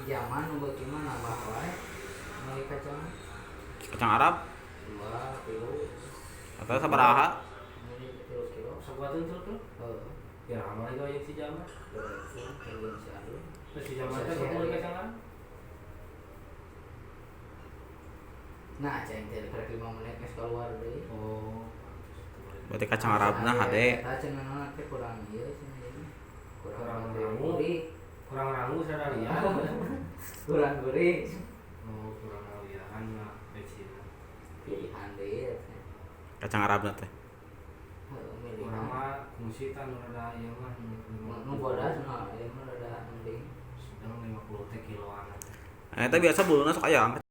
zaman nu beuki mah nambah wae meuli Kacang Arab 2 kilo atau sabaraha? meuli 3 kilo Sabuatan tuh. heuh Ya ramah itu yang si Jamal. beresin si Alun Terus si Jamal teh kumpul kacang Arab. nah cai teh rek 5 menit geus keluar deui Oh. Berarti kacang Arabna hade. eta cenah teh kurang ieu cenah ieu Kurang gurih Kurang rangu sadarian. kurang gurih Oh, kurang ngalian mah becina. pilihan deui Kacang Arabna teh. heuh milih Kurang mah fungsi kan rada ieu mah nu bodas mah ieu mah rada mending sedang 50 teh kiloan. Eta biasa buluna sok aya